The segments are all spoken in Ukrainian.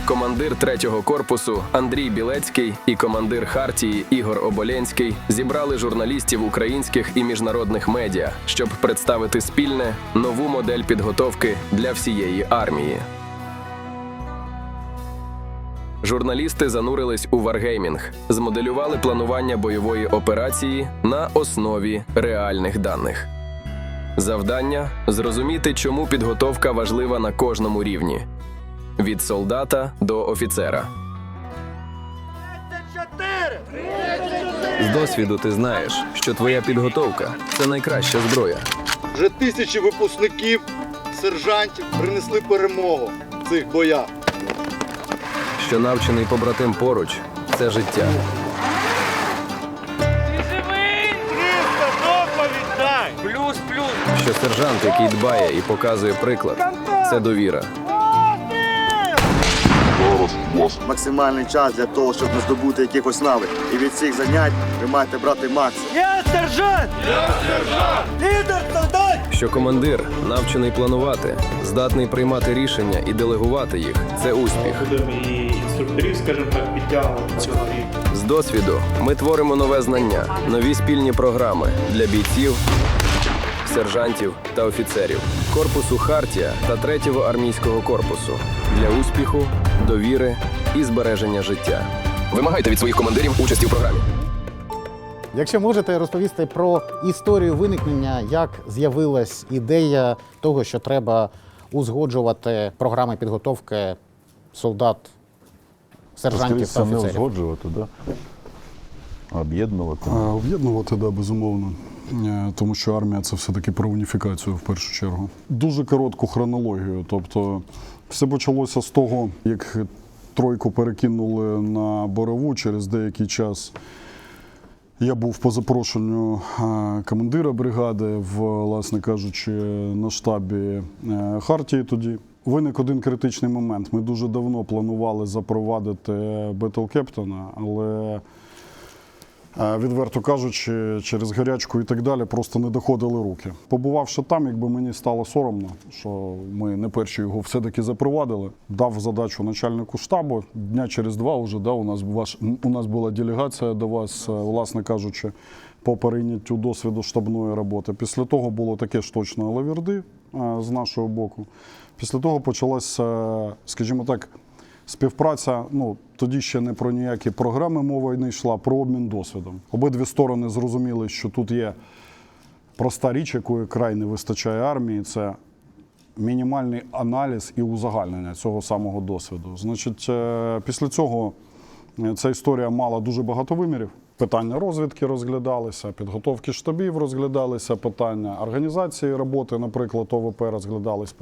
командир 3-го корпусу Андрій Білецький і командир Хартії Ігор Оболенський зібрали журналістів українських і міжнародних медіа, щоб представити спільне нову модель підготовки для всієї армії. Журналісти занурились у варгеймінг, змоделювали планування бойової операції на основі реальних даних. Завдання – зрозуміти, чому підготовка важлива на кожному рівні. Від солдата до офіцера. З досвіду ти знаєш, що твоя підготовка – це найкраща зброя. Вже тисячі випускників, сержантів принесли перемогу в цих боях. Що навчений побратим поруч – це життя. Що сержант, який дбає і показує приклад – це довіра. Максимальний час для того, щоб не здобути якихось навиків. І від цих занять ви маєте брати максимум. Я сержант! Я сержант! Лідер солдат! Що командир, навчений планувати, здатний приймати рішення і делегувати їх – це успіх. Будемо і інструкторів, скажімо так, підтягувати цього рівня. З досвіду ми творимо нове знання, нові спільні програми для бійців, сержантів та офіцерів, корпусу Хартія та 3-го армійського корпусу для успіху, довіри і збереження життя. Вимагайте від своїх командирів участі в програмі. Якщо можете розповісти про історію виникнення, як з'явилась ідея того, що треба узгоджувати програми підготовки солдат, сержантів та Не офіцерів? узгоджувати, да? А об'єднувати. Об'єднувати, да, безумовно. Тому що армія – це все-таки про уніфікацію в першу чергу. Дуже коротку хронологію. Тобто все почалося з того, як тройку перекинули на Борову. Через деякий час я був по запрошенню командира бригади, власне кажучи, на штабі Хартії тоді. Виник один критичний момент. Ми дуже давно планували запровадити Бетл-Кептона, але, відверто кажучи, через гарячку і так далі просто не доходили руки. Побувавши там, якби мені стало соромно, що ми не перші його все-таки запровадили. Дав задачу начальнику штабу. Дня через два вже, да, у нас була делегація до вас, власне кажучи, по перейняттю досвіду штабної роботи. Після того було таке ж точно лавірди з нашого боку. Після того почалася, скажімо так, співпраця, тоді ще не про ніякі програми мова не йшла, про обмін досвідом. Обидві сторони зрозуміли, що тут є проста річ, якої край не вистачає армії, це мінімальний аналіз і узагальнення цього самого досвіду. Значить, після цього ця історія мала дуже багато вимірів. Питання розвідки розглядалися, підготовки штабів розглядалися, питання організації роботи, наприклад, ОВП розглядались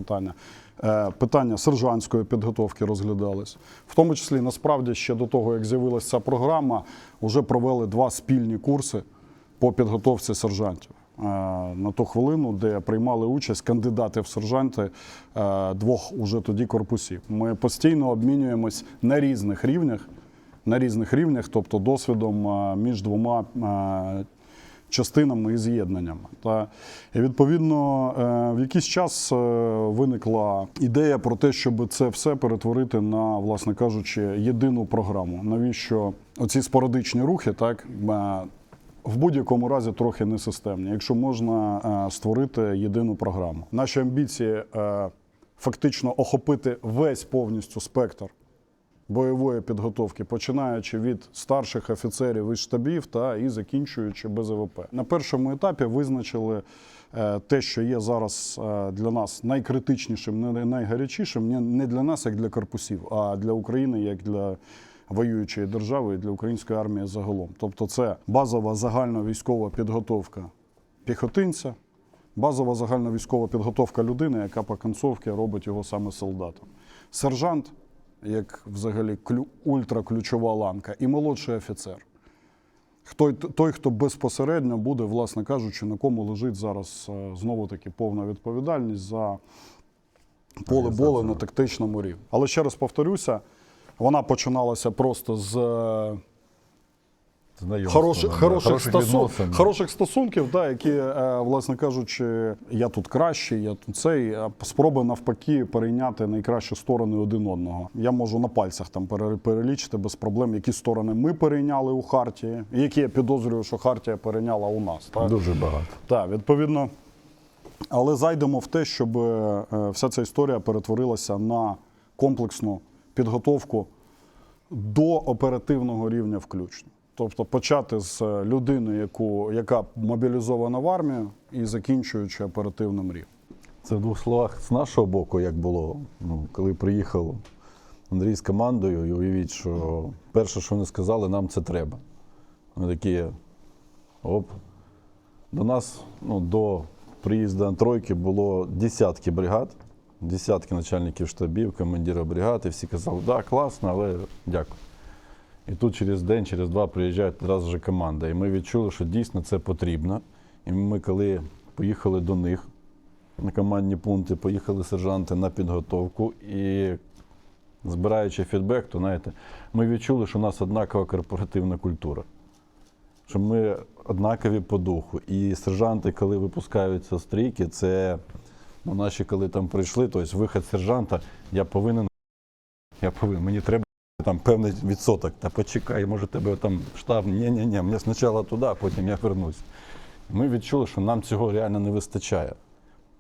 питання сержантської підготовки розглядались. В тому числі, насправді, ще до того, як з'явилася ця програма, вже провели 2 спільні курси по підготовці сержантів. На ту хвилину, де приймали участь кандидати в сержанти 2 уже тоді корпусів. Ми постійно обмінюємось на різних рівнях, тобто досвідом між 2 частинами і з'єднаннями. І відповідно в якийсь час виникла ідея про те, щоб це все перетворити на, власне кажучи, єдину програму. Навіщо оці спорадичні рухи, так, в будь-якому разі трохи несистемні, якщо можна створити єдину програму. Наші амбіції фактично охопити весь повністю спектр бойової підготовки, починаючи від старших офіцерів і штабів і закінчуючи БЗВП. На першому етапі визначили те, що є зараз для нас найкритичнішим, найгарячішим, не для нас, як для корпусів, а для України, як для воюючої держави і для української армії загалом. Тобто це базова загальновійськова підготовка піхотинця, базова загальновійськова підготовка людини, яка по кінцовці робить його саме солдатом. Сержант, як взагалі ультраключова ланка, і молодший офіцер. Той, хто безпосередньо буде, власне кажучи, на кому лежить зараз знову-таки повна відповідальність за поле бою на тактичному рівні. Але ще раз повторюся, вона починалася просто з Знайомство, хороших стосунків, да, які, власне кажучи, я тут кращий, я тут цей, спроби навпаки перейняти найкращі сторони один одного. Я можу на пальцях там перелічити без проблем, які сторони ми перейняли у Хартії, і які я підозрюю, що Хартія перейняла у нас. Так? Дуже багато. Так, відповідно. Але зайдемо в те, щоб вся ця історія перетворилася на комплексну підготовку до оперативного рівня включно. Тобто почати з людини, яка мобілізована в армію, і закінчуючи оперативним рівнем. Це в двох словах з нашого боку, як було, коли приїхав Андрій з командою, і уявіть, що перше, що вони сказали, нам це треба. Вони такі, оп. До нас, до приїзду на тройки було десятки бригад, десятки начальників штабів, командирів бригад, і всі казали, да, класно, але дякую. І тут через день, через два приїжджає одразу же команда. І ми відчули, що дійсно це потрібно. І ми, коли поїхали до них на командні пункти, поїхали сержанти на підготовку і збираючи фідбек, то, знаєте, ми відчули, що у нас однакова корпоративна культура. Що ми однакові по духу. І сержанти, коли випускаються з трійки, це наші, коли там прийшли, тобто вихід сержанта, мені треба там певний відсоток, та почекай, може тебе там штаб, ні, мені спочатку туди, а потім я вернусь. Ми відчули, що нам цього реально не вистачає.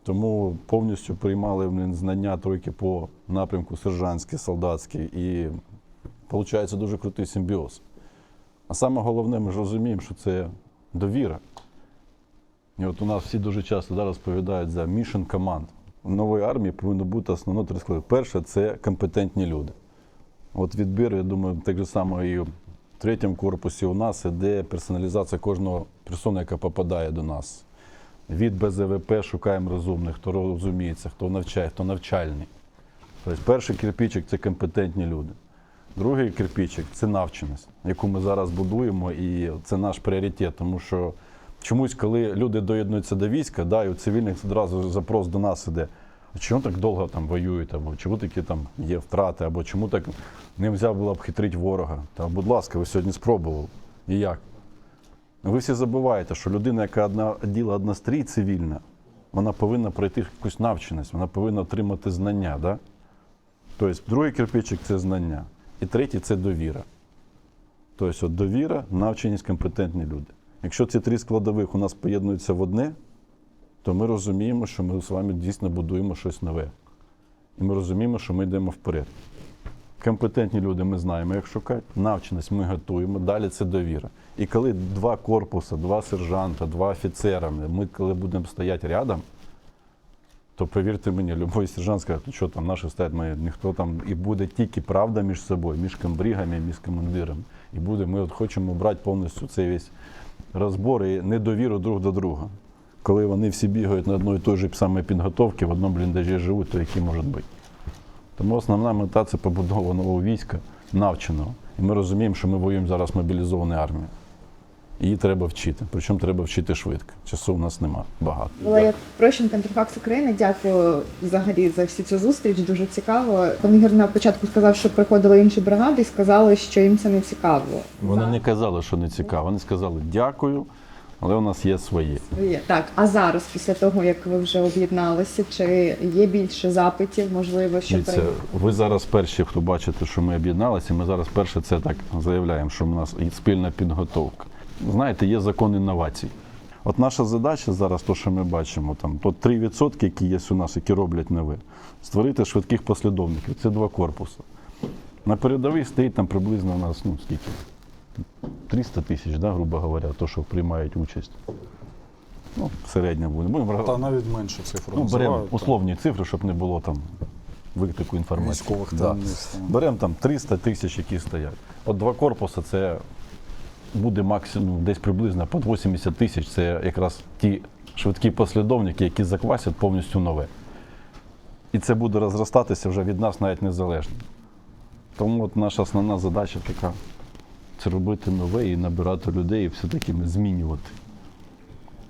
Тому повністю приймали знання тройки по напрямку сержантський, солдатський, і виходить дуже крутий симбіоз. А саме головне, ми ж розуміємо, що це довіра. І от у нас всі дуже часто розповідають за mission команд. В новій армії повинно бути основно три склади. Перше – це компетентні люди. От відбір, я думаю, так же само і в третьому корпусі у нас іде персоналізація кожного персони, яка попадає до нас. Від БЗВП шукаємо розумних, хто розуміється, хто навчає, хто навчальний. Тобто перший кирпичик – це компетентні люди. Другий кирпичик – це навченість, яку ми зараз будуємо, і це наш пріоритет, тому що чомусь, коли люди доєднуються до війська, і у цивільних одразу запрос до нас іде. Чому так довго там воюють, або чому такі там є втрати, або чому так не можна було обхитрити ворога. Та, будь ласка, ви сьогодні спробували. І як? Ви всі забуваєте, що людина, яка оділа однострій цивільна, вона повинна пройти якусь навченість, вона повинна отримати знання. Да? Тобто другий кирпичик – це знання. І третій – це довіра. Тобто довіра, навченість, компетентні люди. Якщо ці три складових у нас поєднуються в одне, то ми розуміємо, що ми з вами дійсно будуємо щось нове. І ми розуміємо, що ми йдемо вперед. Компетентні люди ми знаємо, як шукати, навченість ми готуємо, далі це довіра. І коли два корпуси, два сержанта, два офіцера, ми коли будемо стояти рядом, то повірте мені, будь-який сержант скаже, що там наші стоять, ніхто там, і буде тільки правда між собою, між комбригами, між командирами. І буде, ми хочемо брати повністю цей весь розбор і недовіру друг до друга. Коли вони всі бігають на одної і той же самої підготовки, в одному бліндажі живуть, то які можуть бути. Тому основна мета – це побудова нового війська, навченого. І ми розуміємо, що ми воюємо зараз мобілізованою армією. Її треба вчити, причому треба вчити швидко. Часу у нас нема багато. Валерія Прощенко, Інтерфакс України. Дякую взагалі за всю цю зустріч, дуже цікаво. Командир на початку сказав, що приходили інші бригади і сказали, що їм це не цікаво. Вони не казали, що не цікаво, вони сказали дякую, але у нас є свої. Так, а зараз, після того, як ви вже об'єдналися, чи є більше запитів, можливо, що ви зараз перші, хто бачите, що ми об'єдналися, ми зараз перше це так заявляємо, що у нас спільна підготовка. Знаєте, є закон інновацій. От наша задача зараз, то, що ми бачимо, там, то 3%, які є у нас, які роблять нове, створити швидких послідовників. Це два корпуси. На передовій стоїть там приблизно у нас, скільки? 300 тисяч, да, грубо говоря, то, що приймають участь. Середня буде. Та навіть менше цифр. Беремо условні цифри, щоб не було там витоку інформації. Військових Беремо там 300 тисяч, які стоять. От два корпуси – це буде максимум десь приблизно під 80 тисяч. Це якраз ті швидкі послідовники, які заквасять повністю нове. І це буде розростатися вже від нас навіть незалежно. Тому от наша основна задача така – це робити нове і набирати людей, і все-таки змінювати.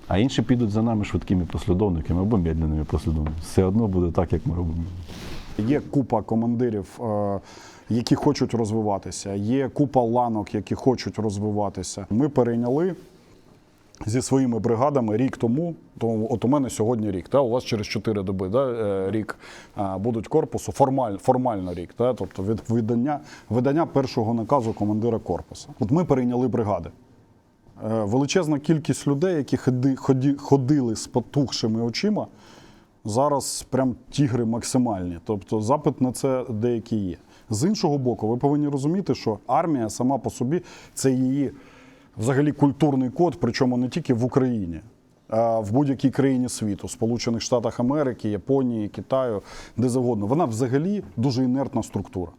А інші підуть за нами швидкими послідовниками або медленними послідовниками. Все одно буде так, як ми робимо. Є купа командирів, які хочуть розвиватися, є купа ланок, які хочуть розвиватися. Ми перейняли зі своїми бригадами рік тому, то от у мене сьогодні рік, у вас через 4 доби рік будуть корпусу, формально рік, тобто від видання першого наказу командира корпусу. От ми перейняли бригади. Величезна кількість людей, які ходили з потухшими очима, зараз прям тігри максимальні. Тобто запит на це деякий є. З іншого боку, ви повинні розуміти, що армія сама по собі – це її взагалі культурний код, причому не тільки в Україні, а в будь-якій країні світу, Сполучених Штатах Америки, Японії, Китаю, де завгодно. Вона взагалі дуже інертна структура.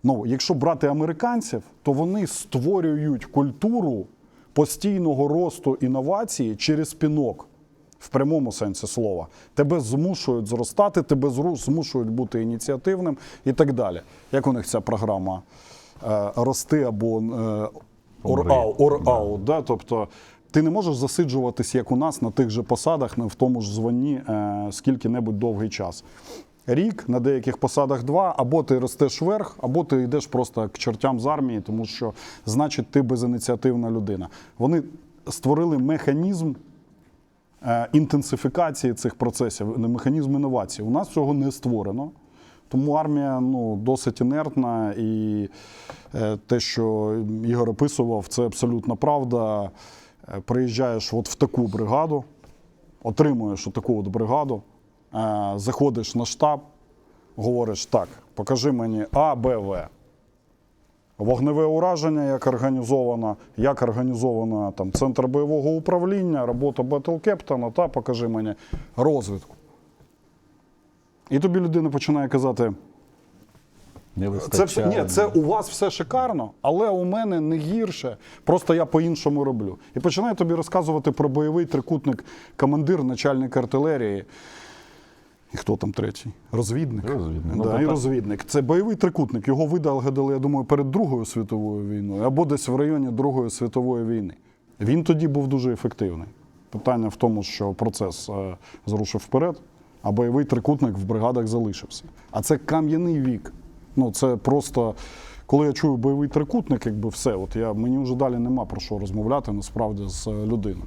Ну, якщо брати американців, то вони створюють культуру постійного росту інновацій через пінок, в прямому сенсі слова. Тебе змушують зростати, тебе змушують бути ініціативним і так далі. Як у них ця програма «Рости» або «Or-out», да? Тобто ти не можеш засиджуватись, як у нас, на тих же посадах, в тому ж званні скільки-небудь довгий час. Рік, на деяких посадах 2, або ти ростеш вверх, або ти йдеш просто к чортям з армії, тому що, значить, ти безініціативна людина. Вони створили механізм інтенсифікації цих процесів, механізм інновацій. У нас цього не створено. Тому армія досить інертна, і те, що Ігор описував, це абсолютна правда. Приїжджаєш от в таку бригаду, отримуєш таку от бригаду, заходиш на штаб, говориш: так, покажи мені А, Б, В. Вогневе ураження, як організовано там, центр бойового управління, робота батл-кептона, та покажи мені розвідку. І тобі людина починає казати: це у вас все шикарно, але у мене не гірше, просто я по-іншому роблю. І починає тобі розказувати про бойовий трикутник командир, начальник артилерії. І хто там третій? Розвідник. І розвідник. Це бойовий трикутник. Його видали, я думаю, перед Другою світовою війною, або десь в районі Другої світової війни. Він тоді був дуже ефективний. Питання в тому, що процес зрушив вперед, а бойовий трикутник в бригадах залишився. А це кам'яний вік. Це просто, коли я чую бойовий трикутник, все, мені вже далі нема про що розмовляти насправді з людиною.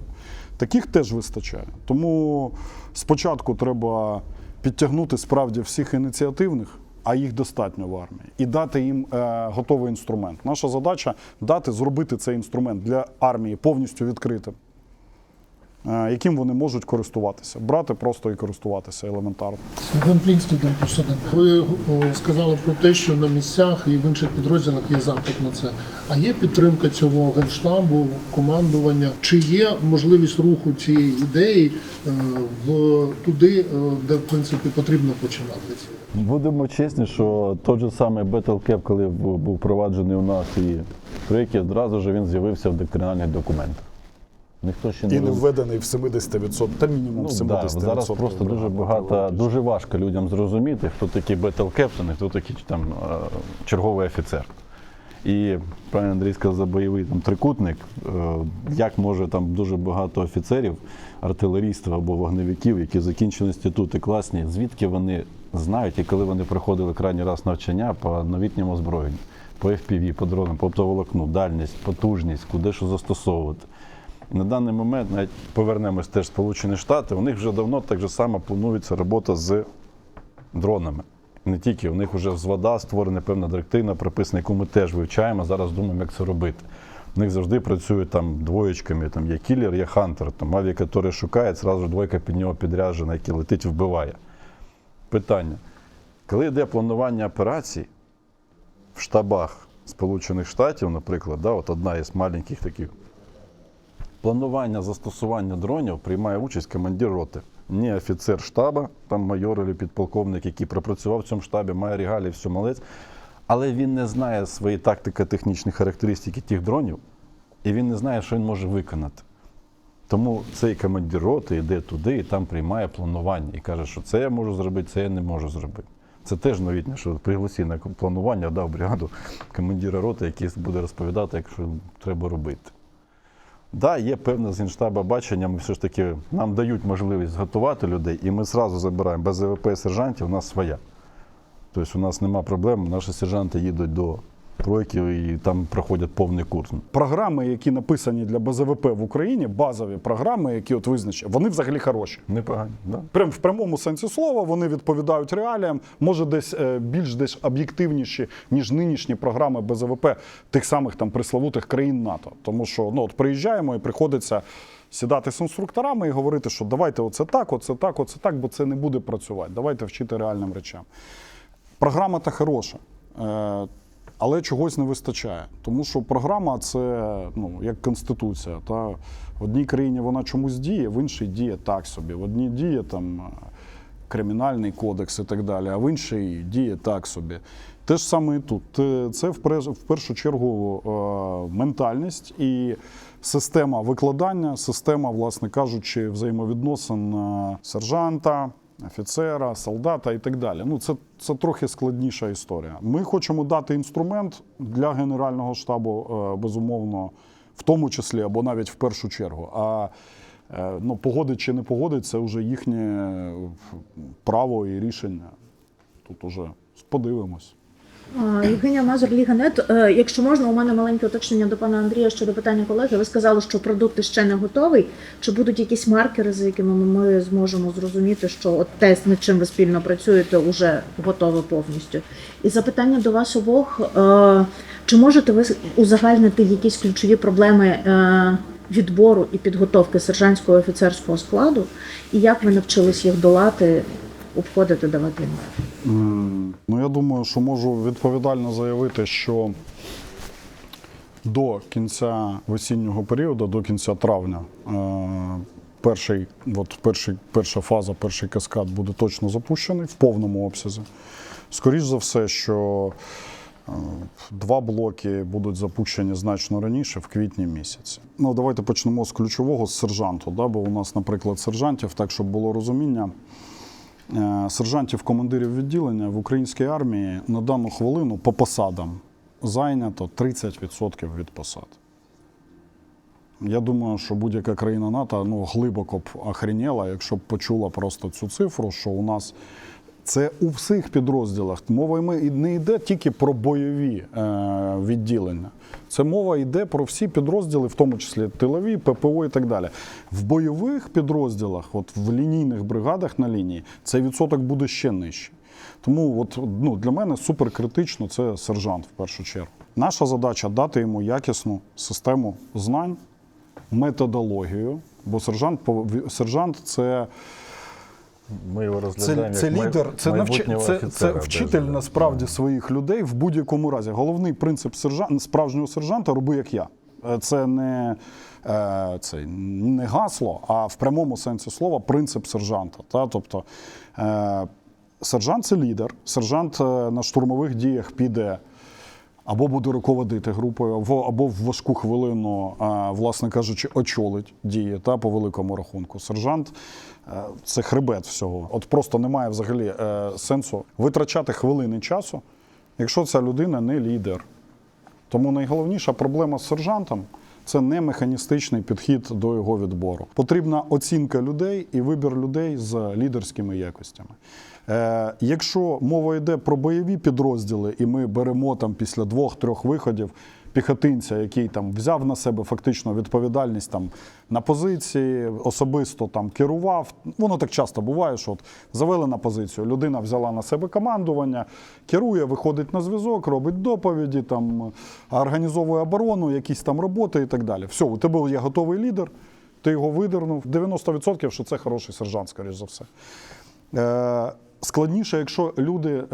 Таких теж вистачає. Тому спочатку треба підтягнути справді всіх ініціативних, а їх достатньо в армії, і дати їм готовий інструмент. Наша задача – зробити цей інструмент для армії повністю відкритим, яким вони можуть користуватися. Брати просто і користуватися елементарно. Євген Плінський, ви сказали про те, що на місцях і в інших підрозділах є запит на це. А є підтримка цього Генштабу, командування? Чи є можливість руху цієї ідеї туди, де, в принципі, потрібно починати? Будемо чесні, що той же самий Battle Cap, коли був впроваджений у нас і проєкті, одразу ж він з'явився в доктринальних документах. Ніхто ще не введений в 70%, та мінімум 70%. Зараз просто дуже багато, дуже важко людям зрозуміти, хто такий Battle Captain, хто такий там черговий офіцер. І правильно Андрій сказав за бойовий трикутник, як може там дуже багато офіцерів, артилерістів або вогневиків, які закінчили інститути класні, звідки вони знають, і коли вони проходили крайній раз навчання по новітньому озброєнню, по FPV, по дронам, по оптоволокну, дальність, потужність, куди що застосовувати. І на даний момент, навіть повернемось теж в Сполучені Штати, у них вже давно так же само планується робота з дронами. Не тільки, у них вже з ВАДА створена певна директива, прописана, яку ми теж вивчаємо, зараз думаємо, як це робити. У них завжди працюють там двоєчками, там є кілер, є хантер, там авіа, який шукає, одразу двойка під нього підряджена, який летить і вбиває. Питання. Коли йде планування операцій в штабах Сполучених Штатів, наприклад, одна із маленьких таких, планування застосування дронів приймає участь командир роти. Не офіцер штабу, там майор або підполковник, який пропрацював в цьому штабі, має регалії, все молодець. Але він не знає свої тактико-технічні характеристики тих дронів, і він не знає, що він може виконати. Тому цей командир роти йде туди і там приймає планування. І каже, що це я можу зробити, це я не можу зробити. Це теж новітнє, що пригласі на планування, дав бригаду командира роти, який буде розповідати, як що треба робити. Є певне з Генштаба бачення, ми все ж таки, нам дають можливість готувати людей, і ми одразу забираємо без ВВП сержантів, у нас своя. Тобто у нас нема проблем, наші сержанти їдуть до тройки і там проходять повний курс. Програми, які написані для БЗВП в Україні, базові програми, які от визначені, вони взагалі хороші. Непогані, да? Прям в прямому сенсі слова вони відповідають реаліям, може десь більш об'єктивніші, ніж нинішні програми БЗВП тих самих там пресловутих країн НАТО. Тому що ну, от приїжджаємо і приходиться сідати з інструкторами і говорити, що давайте оце так, оце так, оце так, бо це не буде працювати. Давайте вчити реальним речам. Програма та хороша. Але чогось не вистачає. Тому що програма – це як Конституція. Та? В одній країні вона чомусь діє, в іншій діє так собі. В одній діє там, Кримінальний кодекс і так далі, а в іншій діє так собі. Те ж саме і тут. Це в першу чергу ментальність і система викладання, система, власне кажучи, взаємовідносин сержанта, офіцера, солдата і так далі. Це трохи складніша історія. Ми хочемо дати інструмент для Генерального штабу, безумовно, в тому числі, або навіть в першу чергу. А погодить чи не погодить, це вже їхнє право і рішення. Тут уже подивимось. Євгенія Мазур, Ліга.нет. Якщо можна, у мене маленьке уточнення до пана Андрія щодо питання колеги. Ви сказали, що продукт ще не готовий. Чи будуть якісь маркери, за якими ми зможемо зрозуміти, що от те, над чим ви спільно працюєте, вже готове повністю? І запитання до вас обох. Чи можете ви узагальнити якісь ключові проблеми відбору і підготовки сержантського і офіцерського складу? І як ви навчились їх долати, обходити, давати? Я думаю, що можу відповідально заявити, що до кінця весіннього періоду, до кінця травня, перша фаза, перший каскад буде точно запущений в повному обсязі. Скоріш за все, що 2 блоки будуть запущені значно раніше, в квітні місяці. Давайте почнемо з ключового, з сержанту, бо у нас, наприклад, сержантів, так, щоб було розуміння, сержантів-командирів відділення в українській армії на дану хвилину по посадам зайнято 30% від посад. Я думаю, що будь-яка країна НАТО глибоко б охреніла, якщо б почула просто цю цифру, що у нас це у всіх підрозділах. Мова не йде тільки про бойові відділення. Це мова йде про всі підрозділи, в тому числі тилові, ППО і так далі. В бойових підрозділах, в лінійних бригадах на лінії, цей відсоток буде ще нижчий. Тому для мене суперкритично це сержант в першу чергу. Наша задача – дати йому якісну систему знань, методологію, бо сержант – це... Ми його розглядаємо це як лідер, це вчитель без... насправді своїх людей в будь-якому разі. Головний принцип справжнього сержанта – роби як я. Це не гасло, а в прямому сенсі слова принцип сержанта. Тобто сержант – це лідер, сержант на штурмових діях піде або буде руководити групою, або в важку хвилину, власне кажучи, очолить дії по великому рахунку. Сержант – це хребет всього. От просто немає взагалі сенсу витрачати хвилини часу, якщо ця людина не лідер. Тому найголовніша проблема з сержантом – це не механістичний підхід до його відбору. Потрібна оцінка людей і вибір людей з лідерськими якостями. Якщо мова йде про бойові підрозділи, і ми беремо після 2-3 виходів піхотинця, який взяв на себе фактично відповідальність на позиції, особисто керував. Воно так часто буває, що завели на позицію, людина взяла на себе командування, керує, виходить на зв'язок, робить доповіді, організовує оборону, якісь роботи і так далі. Все, у тебе є готовий лідер, ти його видернув. 90% що це хороший сержант, скоріш за все. Складніше, якщо люди,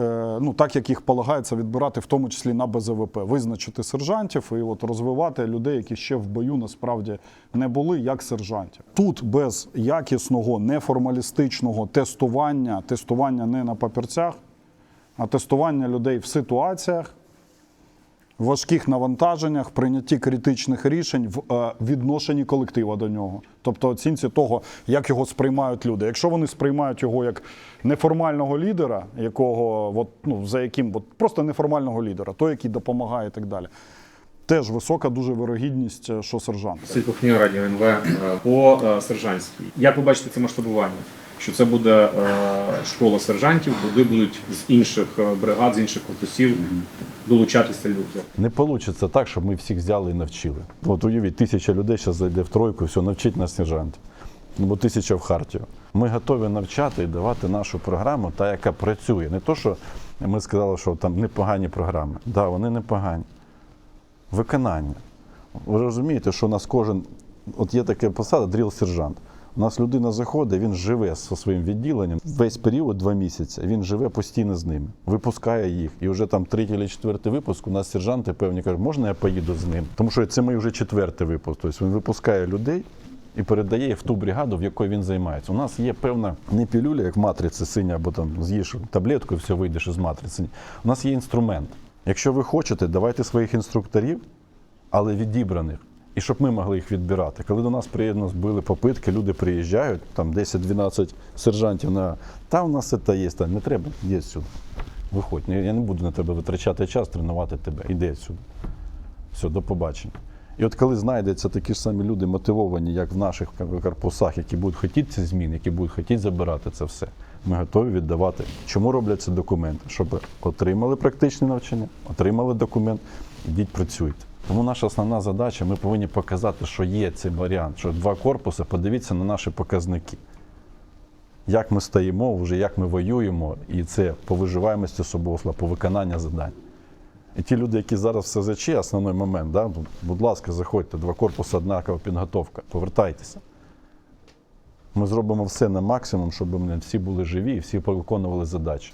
так як їх полагається відбирати, в тому числі на БЗВП, визначити сержантів і розвивати людей, які ще в бою насправді не були, як сержантів. Тут без якісного, неформалістичного тестування не на папірцях, а тестування людей в ситуаціях, важких навантаженнях, прийнятті критичних рішень в відношенні колектива до нього. Тобто оцінці того, як його сприймають люди. Якщо вони сприймають його як неформального лідера, за яким просто неформального лідера, той, який допомагає і так далі. Теж висока дуже вирогідність, що сержант. Василь Кухній, Радіо НВ. По сержантській. Як ви бачите це масштабування? що це буде школа сержантів, куди будуть з інших бригад, з інших корпусів долучатися люди. Не вийде так, щоб ми всіх взяли і навчили. От уявіть, 1000 людей зараз зайде в тройку, все, навчить нас сержантів. Бо 1000 в Хартію. Ми готові навчати і давати нашу програму, та, яка працює. Не то, що ми сказали, що там непогані програми. Так, да, вони непогані. Виконання. Ви розумієте, що у нас кожен, от є така посада, дріл-сержант. У нас людина заходить, він живе зі своїм відділенням. Весь період, 2 місяці, він живе постійно з ними, випускає їх. І вже там 3-й чи 4-й випуск, у нас сержанти певні кажуть, можна я поїду з ним? Тому що це мій вже 4-й випуск. Тобто він випускає людей і передає їх в ту бригаду, в якій він займається. У нас є певна не пілюля, як в матриці синя, або там з'їш таблетку і все, вийдеш із матриці. У нас є інструмент. Якщо ви хочете, давайте своїх інструкторів, але відібраних. І щоб ми могли їх відбирати. Коли до нас приєдно були попитки, люди приїжджають, там 10-12 сержантів на «та у нас це є, не треба, йди сюди, виходь, я не буду на тебе витрачати час, тренувати тебе, йди сюди». Все, до побачення. І от коли знайдуться такі ж самі люди мотивовані, як в наших корпусах, які будуть хотіти ці зміни, які будуть хотіти забирати це все, ми готові віддавати. Чому робляться документи? Щоб отримали практичне навчання, отримали документ, ідіть працюйте. Тому наша основна задача, ми повинні показати, що є цей варіант, що 2 корпуси, подивіться на наші показники. Як ми стоїмо, вже як ми воюємо, і це по виживаємості особового складу, по виконанню завдань. І ті люди, які зараз в СЗЧ, основний момент, да, будь ласка, заходьте, 2 корпуси, однакова підготовка, повертайтеся. Ми зробимо все на максимум, щоб всі були живі і всі виконували задачі.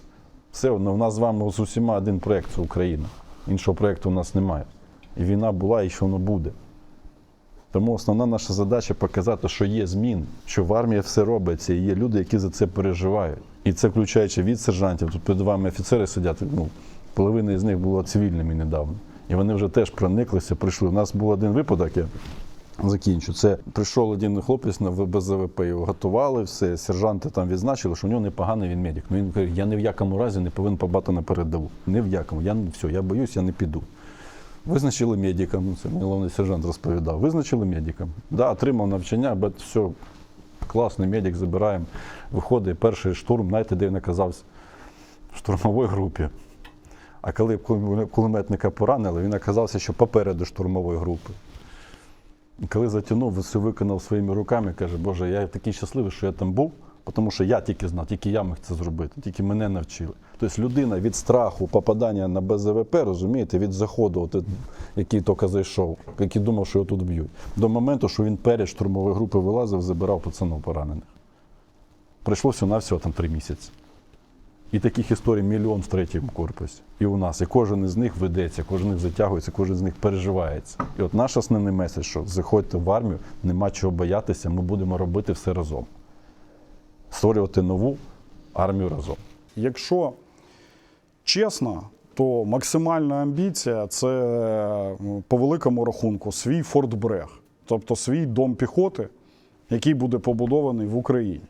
Все, у нас з вами з усіма один проєкт – це Україна. Іншого проєкту у нас немає. І війна була, і що воно буде. Тому основна наша задача – показати, що є зміни, що в армії все робиться, і є люди, які за це переживають. І це включаючи від сержантів, тут перед вами офіцери сидять, половина із них була цивільними недавно. І вони вже теж прониклися, прийшли. У нас був один випадок, я закінчу. Це прийшов один хлопець на БЗВП, його готували, все, сержанти там відзначили, що у нього непоганий він медик. Він каже, я ні в якому разі не повинен побати на передову. Ні в якому. Я боюсь, я не піду. Визначили медикам, це головний сержант розповідав. Визначили медикам. Да, отримав навчання, все, класний медик, забираємо. Виходить перший штурм, знаєте, де він оказався? В штурмовій групі. А коли кулеметника поранили, він оказався, що попереду штурмової групи. І коли затягнув, все виконав своїми руками, каже, Боже, я такий щасливий, що я там був, тому що я тільки знав, тільки я міг це зробити, тільки мене навчили. Тобто людина від страху попадання на БЗВП, розумієте, від заходу, який тільки зайшов, який думав, що його тут б'ють, до моменту, що він перед штурмової групи вилазив, забирав пацанів поранених. Пройшло всього-навсього там 3 місяці. І таких історій мільйон в 3-му корпусі. І у нас. І кожен із них ведеться, кожен з них затягується, кожен з них переживається. І от наш основний меседж, що заходьте в армію, нема чого боятися, ми будемо робити все разом. Створювати нову армію разом. Якщо чесно, то максимальна амбіція – це по великому рахунку свій Форт Брег. Тобто свій дом піхоти, який буде побудований в Україні.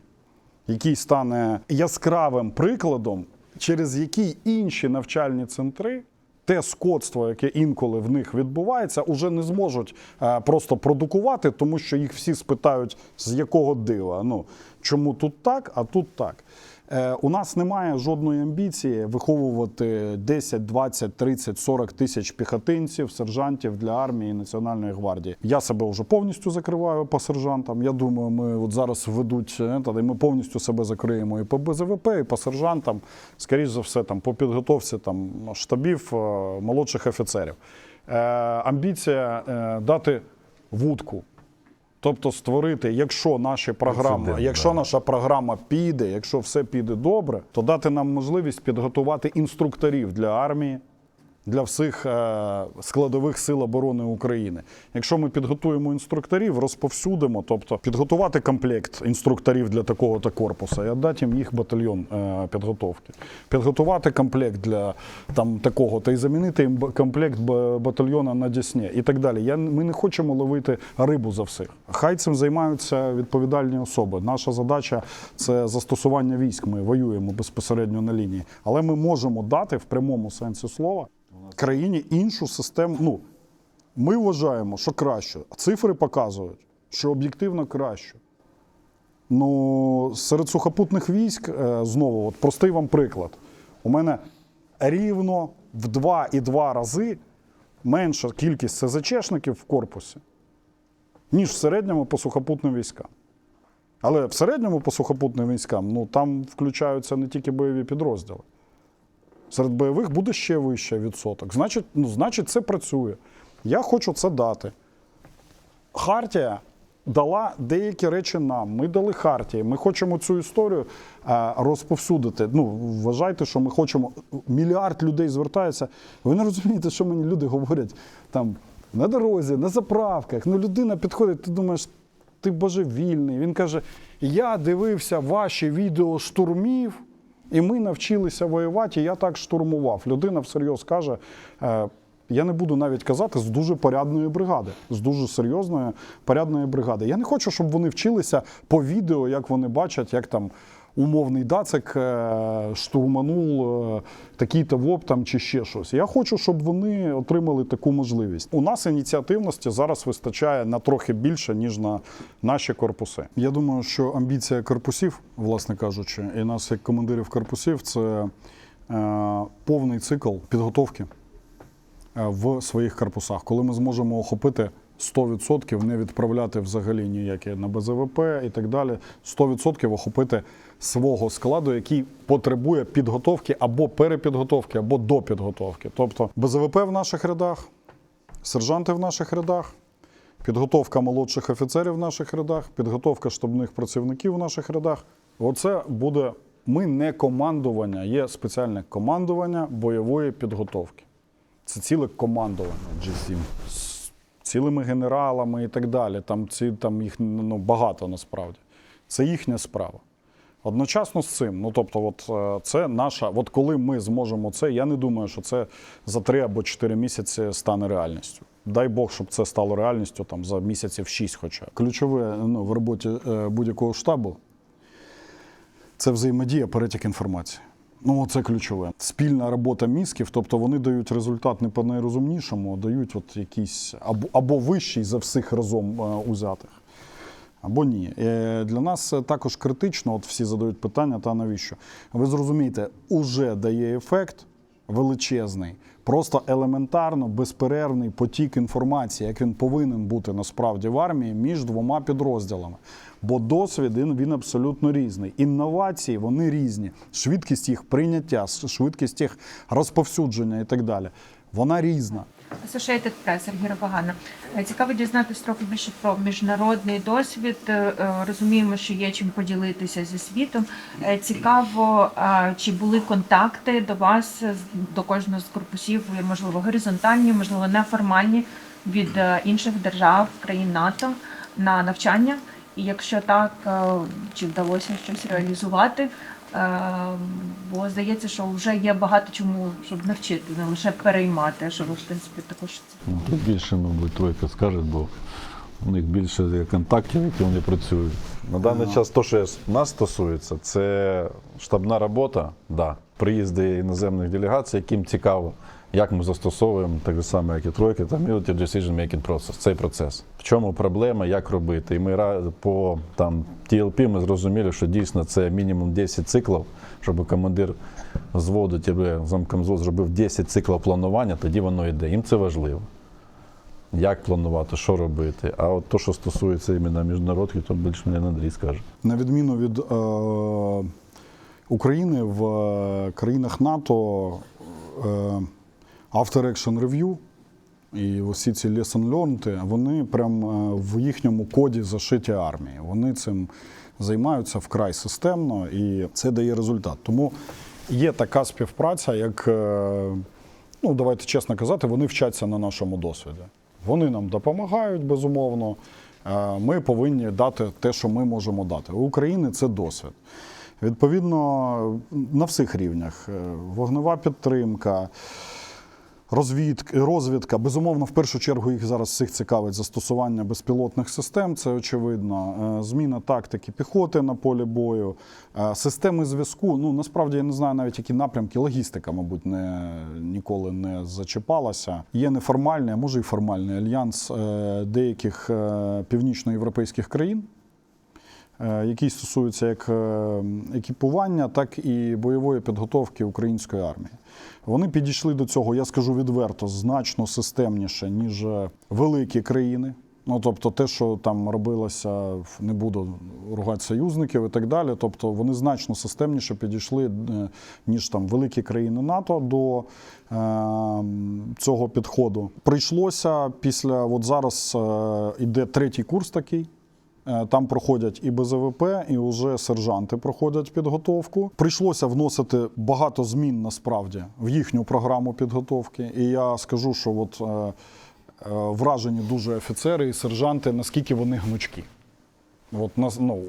Який стане яскравим прикладом, через який інші навчальні центри, те скотство, яке інколи в них відбувається, уже не зможуть просто продукувати, тому що їх всі спитають, з якого дива. Чому тут так, а тут так. У нас немає жодної амбіції виховувати 10, 20, 30, 40 тисяч піхотинців, сержантів для армії і Національної гвардії. Я себе вже повністю закриваю по сержантам. Я думаю, ми от зараз ведуть, і ми повністю себе закриємо і по БЗВП, і по сержантам, скоріш за все, по підготовці штабів молодших офіцерів. Амбіція дати вудку. Тобто створити, якщо наша програма піде, якщо все піде добре, то дати нам можливість підготувати інструкторів для армії, для всіх складових сил оборони України. Якщо ми підготуємо інструкторів, розповсюдимо, тобто підготувати комплект інструкторів для такого-то корпусу і віддати їм їх батальйон підготовки. Підготувати комплект для такого-то і замінити їм комплект батальйона на Десні і так далі. Ми не хочемо ловити рибу за всіх. Хай цим займаються відповідальні особи. Наша задача – це застосування військ. Ми воюємо безпосередньо на лінії. Але ми можемо дати в прямому сенсі слова країні іншу систему. Ми вважаємо, що краще. Цифри показують, що об'єктивно краще. Ну, серед сухопутних військ, знову, от простий вам приклад. У мене рівно в 2,2 рази менша кількість СЗЧшників в корпусі, ніж в середньому по сухопутним військам. Але в середньому по сухопутним військам, ну, там включаються не тільки бойові підрозділи. Серед бойових буде ще вищий відсоток. Значить, це працює. Я хочу це дати. Хартія дала деякі речі нам. Ми дали Хартії. Ми хочемо цю історію розповсюдити. Ну, вважайте, що ми хочемо. Мільярд людей звертається. Ви не розумієте, що мені люди говорять там на дорозі, на заправках. Ну, людина підходить, ти думаєш, ти божевільний. Він каже, я дивився ваші відео штурмів, і ми навчилися воювати, і я так штурмував. Людина всерйоз каже, я не буду навіть казати, з дуже порядної бригади, з дуже серйозної порядної бригади. Я не хочу, щоб вони вчилися по відео, як вони бачать, як там умовний дацик штурманув такий-то ВОП там чи ще щось. Я хочу, щоб вони отримали таку можливість. У нас ініціативності зараз вистачає на трохи більше, ніж на наші корпуси. Я думаю, що амбіція корпусів, власне кажучи, і нас як командирів корпусів, це повний цикл підготовки в своїх корпусах. Коли ми зможемо охопити 100%, не відправляти взагалі ніякі на БЗВП і так далі, 100% охопити свого складу, який потребує підготовки або перепідготовки, або допідготовки. Тобто БЗВП в наших рядах, сержанти в наших рядах, підготовка молодших офіцерів в наших рядах, підготовка штабних працівників в наших рядах. Оце буде, ми не командування, є спеціальне командування бойової підготовки. Це ціле командування G7 з цілими генералами і так далі. Там їх багато насправді. Це їхня справа. Одночасно з цим, це наша, коли ми зможемо це, я не думаю, що це за 3 або 4 місяці стане реальністю. Дай Бог, щоб це стало реальністю там, за місяців 6 хоча. Ключове в роботі будь-якого штабу – це взаємодія, перетік інформації. Це ключове. Спільна робота мізків, тобто вони дають результат не по найрозумнішому, а дають якийсь або вищий за всіх разом узятих, або ні. Для нас також критично, всі задають питання, та навіщо? Ви зрозумієте, уже дає ефект величезний, просто елементарно безперервний потік інформації, як він повинен бути насправді в армії, між двома підрозділами. Бо досвід, він абсолютно різний. Інновації, вони різні. Швидкість їх прийняття, швидкість їх розповсюдження і так далі. Вона різна. Associated Press, Сергій Робогана. Цікаво дізнатися трохи більше про міжнародний досвід. Розуміємо, що є чим поділитися зі світом. Цікаво, чи були контакти до вас, до кожного з корпусів, можливо, горизонтальні, можливо, неформальні, від інших держав, країн НАТО на навчання? І якщо так, чи вдалося щось реалізувати? Бо здається, що вже є багато чому, щоб навчити, не лише переймати, що ви, в принципі, також це. Тут більше, мабуть, тройка скаже, бо у них більше контактів, які вони працюють. На даний час, те, що нас стосується, це штабна робота, приїзди іноземних делегацій, яким цікаво, як ми застосовуємо, так само, як і тройка, та Military Decision Making Process, цей процес. В чому проблема, як робити. І ми по TLP ми зрозуміли, що дійсно це мінімум 10 циклів, щоб командир взводу, замком взводу зробив 10 циклів планування, тоді воно йде. Їм це важливо. Як планувати, що робити. А от то, що стосується іменно міжнародки, то більше мені Андрій скаже. На відміну від України, в країнах НАТО After Action Review і усі ці lesson learned, вони прям в їхньому коді зашиті армії. Вони цим займаються вкрай системно і це дає результат. Тому є така співпраця, як, давайте чесно казати, вони вчаться на нашому досвіді. Вони нам допомагають, безумовно. Ми повинні дати те, що ми можемо дати. У України це досвід. Відповідно, на всіх рівнях. Вогнева підтримка, розвідка. Безумовно, в першу чергу їх зараз всіх цікавить застосування безпілотних систем, це очевидно. Зміна тактики піхоти на полі бою, системи зв'язку. Насправді, я не знаю навіть, які напрямки. Логістика, мабуть, ніколи не зачіпалася. Є неформальний, а може і формальний альянс деяких північноєвропейських країн, який стосується як екіпування, так і бойової підготовки української армії. Вони підійшли до цього, я скажу відверто, значно системніше, ніж великі країни. Ну, тобто те, що там робилося, не буду ругати союзників і так далі, тобто вони значно системніше підійшли, ніж там великі країни НАТО до цього підходу. Прийшлося після, от зараз іде третій курс такий, там проходять і БЗВП, і вже сержанти проходять підготовку. Прийшлося вносити багато змін, насправді, в їхню програму підготовки. І я скажу, що от вражені дуже офіцери і сержанти, наскільки вони гнучкі. От,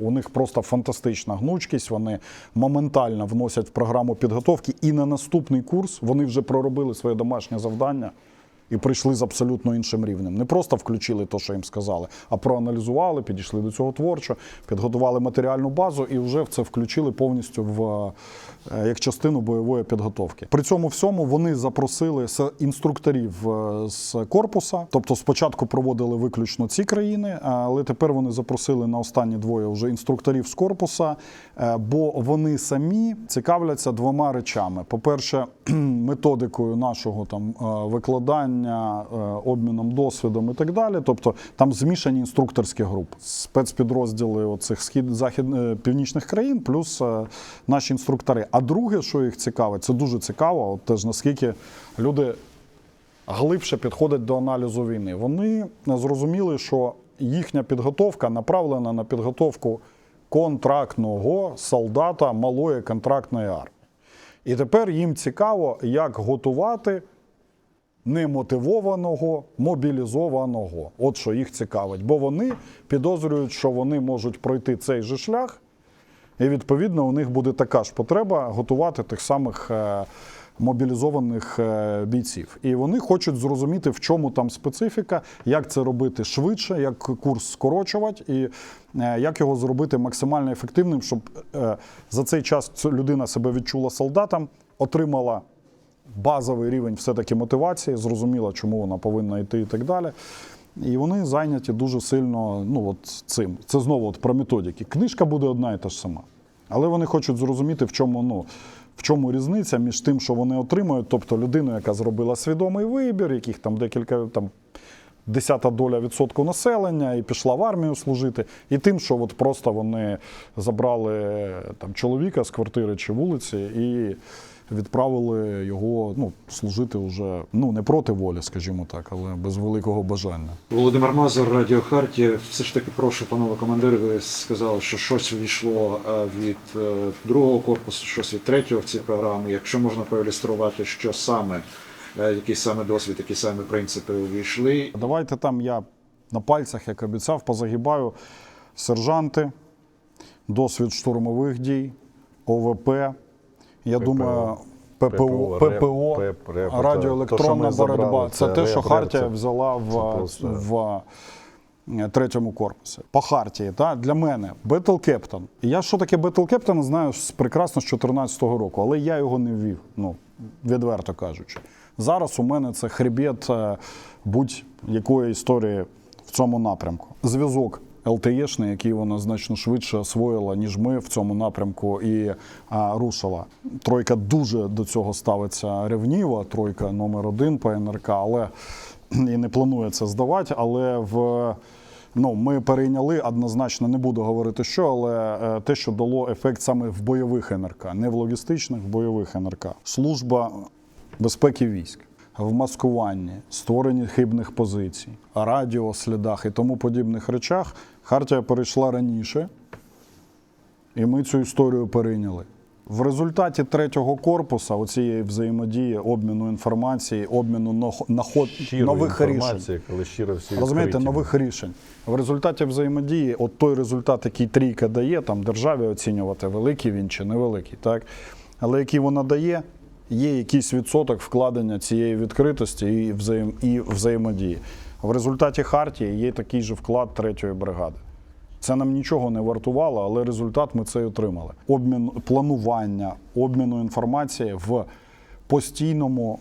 у них просто фантастична гнучкість, вони моментально вносять в програму підготовки, і на наступний курс вони вже проробили своє домашнє завдання і прийшли з абсолютно іншим рівнем. Не просто включили те, що їм сказали, а проаналізували, підійшли до цього творчо, підготували матеріальну базу і вже в це включили повністю як частину бойової підготовки. При цьому всьому вони запросили інструкторів з корпуса, тобто спочатку проводили виключно ці країни, але тепер вони запросили на останні двоє вже інструкторів з корпуса, бо вони самі цікавляться двома речами. По-перше, методикою нашого там викладання, обміном досвідом і так далі. Тобто там змішані інструкторські групи, спецпідрозділи оцих північних країн, плюс наші інструктори. А друге, що їх цікавить, це дуже цікаво, от теж наскільки люди глибше підходять до аналізу війни. Вони зрозуміли, що їхня підготовка направлена на підготовку контрактного солдата малої контрактної армії. І тепер їм цікаво, як готувати немотивованого, мобілізованого. От що їх цікавить. Бо вони підозрюють, що вони можуть пройти цей же шлях, і відповідно у них буде така ж потреба готувати тих самих мобілізованих бійців. І вони хочуть зрозуміти, в чому там специфіка, як це робити швидше, як курс скорочувати і як його зробити максимально ефективним, щоб за цей час людина себе відчула солдатом, отримала базовий рівень все-таки мотивації, зрозуміла, чому вона повинна йти і так далі. І вони зайняті дуже сильно цим. Це знову про методики. Книжка буде одна і та ж сама. Але вони хочуть зрозуміти, в чому різниця між тим, що вони отримують, тобто людину, яка зробила свідомий вибір, яких там декілька, десята доля відсотку населення і пішла в армію служити, і тим, що от просто вони забрали там чоловіка з квартири чи вулиці і відправили його служити вже не проти волі, скажімо так, але без великого бажання. Володимир Мазур, Радіо Хартія. Все ж таки прошу, панове командири, ви сказали, що щось увійшло від другого корпусу, щось від третього в ці програми. Якщо можна проілюструвати, що саме, який саме досвід, які саме принципи увійшли. Давайте там я на пальцях, як обіцяв, позагибаю сержанти, досвід штурмових дій, ОВП, я думаю, ППО, радіоелектронна боротьба. Це те, що Хартія взяла в третьому корпусі. По Хартії, для мене, Battle Captain. Я що таке Battle Captain знаю прекрасно з 2014 року, але я його не ввів, відверто кажучи. Зараз у мене це хребет будь-якої історії в цьому напрямку. Зв'язок ЛТЕшний, який вона значно швидше освоїла, ніж ми в цьому напрямку і рушила. Тройка дуже до цього ставиться ревніво, тройка номер 1 по НРК, але і не планує це здавати, але ми перейняли однозначно, не буду говорити що, але те, що дало ефект саме в бойових НРК, не в логістичних, в бойових НРК. Служба безпеки військ, в маскуванні, створенні хибних позицій, радіослідах і тому подібних речах Хартія перейшла раніше, і ми цю історію перейняли. В результаті третього корпусу оцієї взаємодії, обміну інформації, обміну нових рішень. Розумієте, нових рішень. В результаті взаємодії, от той результат, який трійка дає, там державі оцінювати, великий він чи невеликий, так? Але який вона дає, є якийсь відсоток вкладення цієї відкритості і взаємодії. В результаті Хартії є такий же вклад 3-ї бригади. Це нам нічого не вартувало, але результат ми цей отримали. Обмін планування, обміну інформації в постійному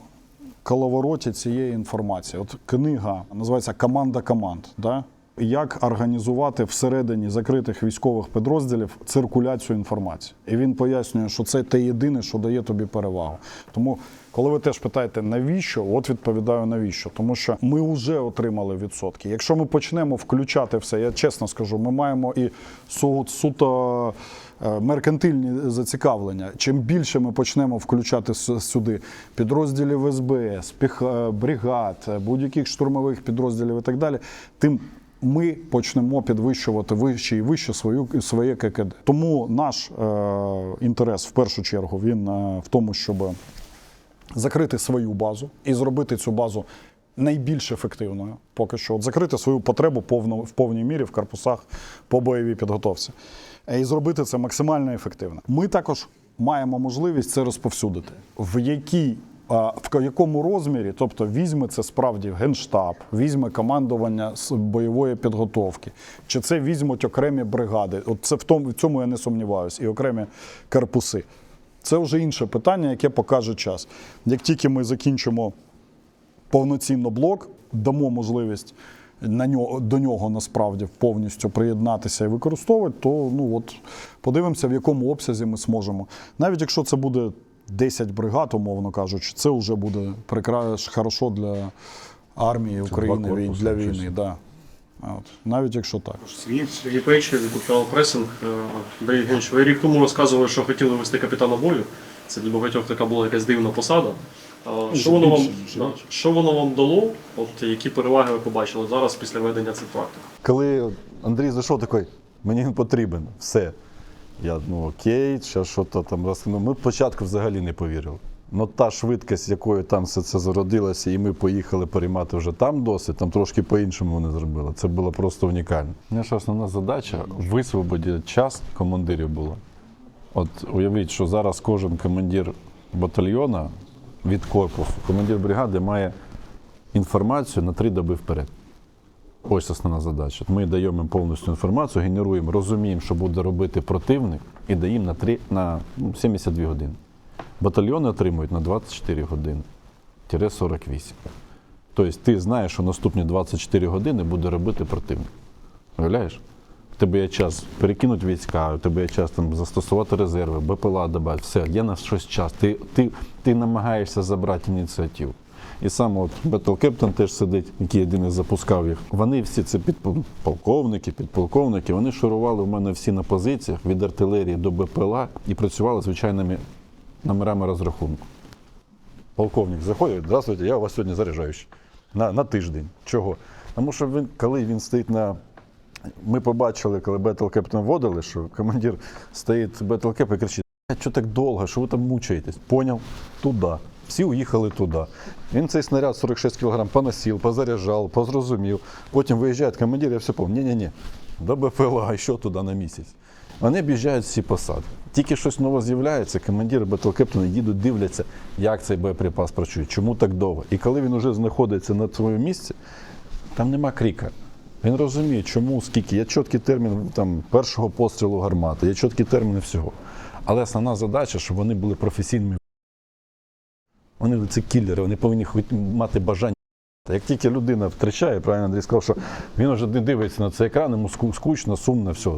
коловороті цієї інформації. От книга називається «Команда команд». Да? як організувати всередині закритих військових підрозділів циркуляцію інформації. І він пояснює, що це те єдине, що дає тобі перевагу. Тому, коли ви теж питаєте, навіщо, от відповідаю, навіщо. Тому що ми вже отримали відсотки. Якщо ми почнемо включати все, я чесно скажу, ми маємо і суто меркантильні зацікавлення. Чим більше ми почнемо включати сюди підрозділів СБС, бригад, будь-яких штурмових підрозділів і так далі, тим ми почнемо підвищувати вище і вище своє ККД. Тому наш інтерес в першу чергу він в тому, щоб закрити свою базу і зробити цю базу найбільш ефективною. Поки що закрити свою потребу в повній мірі в корпусах по бойовій підготовці. І зробити це максимально ефективно. Ми також маємо можливість це розповсюдити. В якому розмірі, тобто візьме це справді Генштаб, візьме командування з бойової підготовки, чи це візьмуть окремі бригади, от це в цьому я не сумніваюся, і окремі корпуси. Це вже інше питання, яке покаже час. Як тільки ми закінчимо повноцінно блок, дамо можливість до нього насправді повністю приєднатися і використовувати, то подивимося, в якому обсязі ми зможемо. Навіть якщо це буде 10 бригад, умовно кажучи, це вже буде хорошо для армії України, для війни. Да. Навіть якщо так. Сергій Пейчев від каналу Пресинг. Андрій Євгенович, ви рік тому розказували, що хотіли вести капітана бою. Це для багатьох така була якась дивна посада. Що воно вам дало? От які переваги ви побачили зараз після ведення цих практик? Коли Андрій зайшов, такий, мені він потрібен, все. Я, окей, зараз що то там розкинув. Ми спочатку взагалі не повірили. Та швидкість, якою там все це зародилося, і ми поїхали переймати вже там досвід, там трошки по-іншому вони зробили. Це було просто унікально. Наша основна задача – висвободити час командирів була. От уявіть, що зараз кожен командир батальйона від корпусу, командир бригади має інформацію на 3 доби вперед. Ось основна задача. Ми даємо їм повністю інформацію, генеруємо, розуміємо, що буде робити противник, і даємо на 72 години. Батальйони отримують на 24 години, 48. Тобто ти знаєш, що наступні 24 години буде робити противник. Уявляєш? У тебе є час перекинути війська, у тебе є час там застосувати резерви, БПЛА додати, все, є на щось час. Ти намагаєшся забрати ініціативу. І саме от Battle Captain теж сидить, який єдиний запускав їх. Вони всі, це полковники, підполковники, вони шурували в мене всі на позиціях, від артилерії до БПЛА, і працювали звичайними номерами розрахунку. Полковник заходить, здравствуйте, я у вас сьогодні заряджаючий. На тиждень. Чого? Тому що коли він стоїть Ми побачили, коли Battle Captain вводили, що командир стоїть Battle Cap і кричить, що так довго, що ви там мучаєтесь? Поняв? Туди. Всі уїхали туди. Він цей снаряд 46 кг поносив, позаряджав, позрозумів. Потім виїжджає командир, я все пам'ятаю, ні-ні-ні, до БПЛА, і що туди на місяць. Вони об'їжджають всі посади. Тільки щось нове з'являється, командири Battle Captain їдуть, дивляться, як цей боєприпас працює, чому так довго. І коли він вже знаходиться на своєму місці, там нема крика. Він розуміє, чому, скільки. Є чіткий термін першого пострілу гармати, є чіткі терміни всього. Але основна задача, щоб вони були професійними. Вони це кілери, вони повинні мати бажання. Як тільки людина втрачає, правильно Андрій сказав, що він вже не дивиться на цей екран, йому скучно, сумно, все,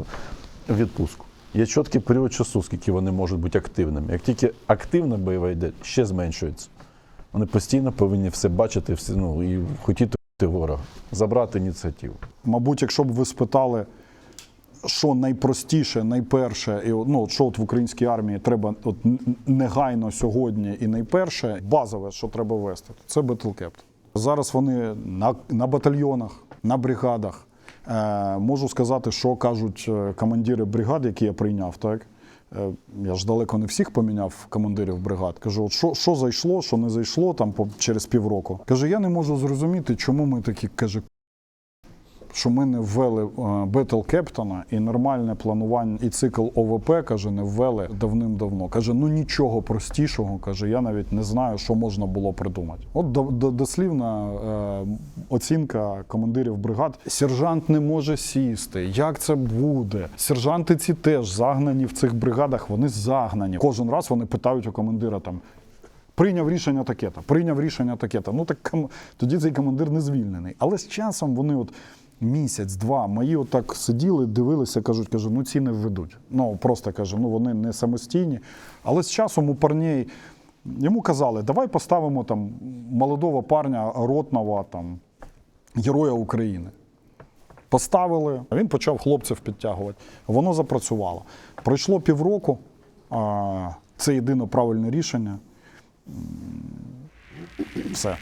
відпуску. Є чіткий період часу, скільки вони можуть бути активними. Як тільки активна бойова йде, ще зменшується. Вони постійно повинні все бачити і хотіти ворога, забрати ініціативу. Мабуть, якщо б ви спитали, що найпростіше, найперше, що в українській армії треба негайно сьогодні і найперше, базове, що треба ввести, це Battle Captain. Зараз вони на батальйонах, на бригадах. Можу сказати, що кажуть командири бригад, які я прийняв, так? Я ж далеко не всіх поміняв командирів бригад. Кажу, що зайшло, що не зайшло через півроку. Каже, я не можу зрозуміти, чому ми такі, що ми не ввели Battle Captain і нормальне планування, і цикл ОВП, каже, не ввели давним-давно. Каже, нічого простішого, каже, я навіть не знаю, що можна було придумати. От дослівна оцінка командирів бригад. Сержант не може сісти. Як це буде? Сержанти ці теж загнані в цих бригадах, вони загнані. Кожен раз вони питають у командира прийняв рішення таке-то, прийняв рішення таке-то. Так тоді цей командир не звільнений. Але з часом вони місяць-два мої отак сиділи, дивилися, кажуть, ну ці не введуть. Ну просто кажу, ну вони не самостійні. Але з часом у парней йому казали, давай поставимо там молодого парня ротного, там, Героя України. Поставили, він почав хлопців підтягувати. Воно запрацювало. Пройшло півроку, це єдине правильне рішення. Все.